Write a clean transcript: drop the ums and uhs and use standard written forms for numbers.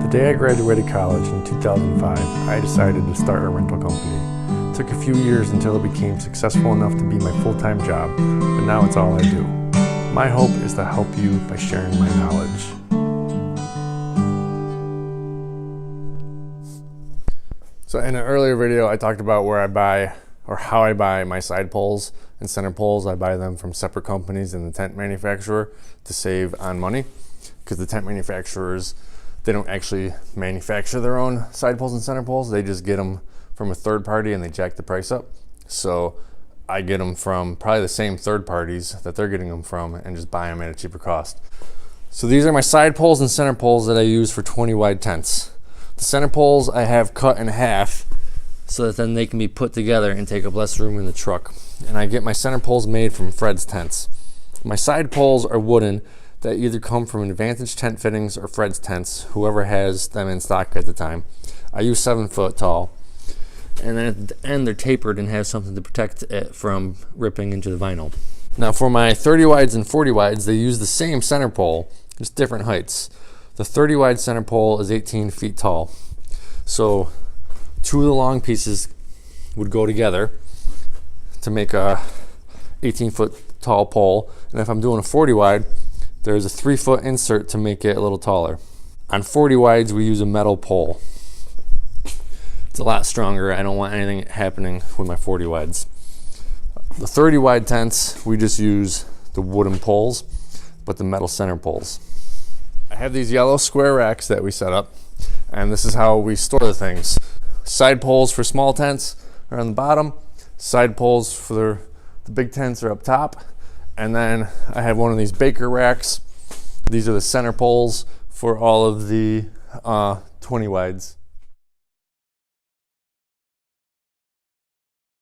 The day I graduated college in 2005, I decided to start a rental company. It took a few years until it became successful enough to be my full-time job, but now it's all I do. My hope is to help you by sharing my knowledge. So in an earlier video, I talked about where I buy or how I buy my side poles and center poles. I buy them from separate companies than the tent manufacturer to save on money, because the tent manufacturers, they don't actually manufacture their own side poles and center poles. They just get them from a third party and they jack the price up. So I get them from probably the same third parties that they're getting them from and just buy them at a cheaper cost. So these are my side poles and center poles that I use for 20 wide tents. The center poles I have cut in half so that then they can be put together and take up less room in the truck. And I get my center poles made from Fred's Tents. My side poles are wooden that either come from Advantage Tent Fittings or Fred's Tents, whoever has them in stock at the time. I use 7 foot tall. And then at the end they're tapered and have something to protect it from ripping into the vinyl. Now for my 30 wides and 40 wides, they use the same center pole, just different heights. The 30 wide center pole is 18 feet tall. So 2 of the long pieces would go together to make a 18 foot tall pole. And if I'm doing a 40 wide, there's a 3 foot insert to make it a little taller. On 40 wides, we use a metal pole. It's a lot stronger. I don't want anything happening with my 40 wides. The 30 wide tents, we just use the wooden poles, but the metal center poles. I have these yellow square racks that we set up, and this is how we store the things. Side poles for small tents are on the bottom. Side poles for the big tents are up top. And then I have one of these Baker racks. These are the center poles for all of the 20 wides.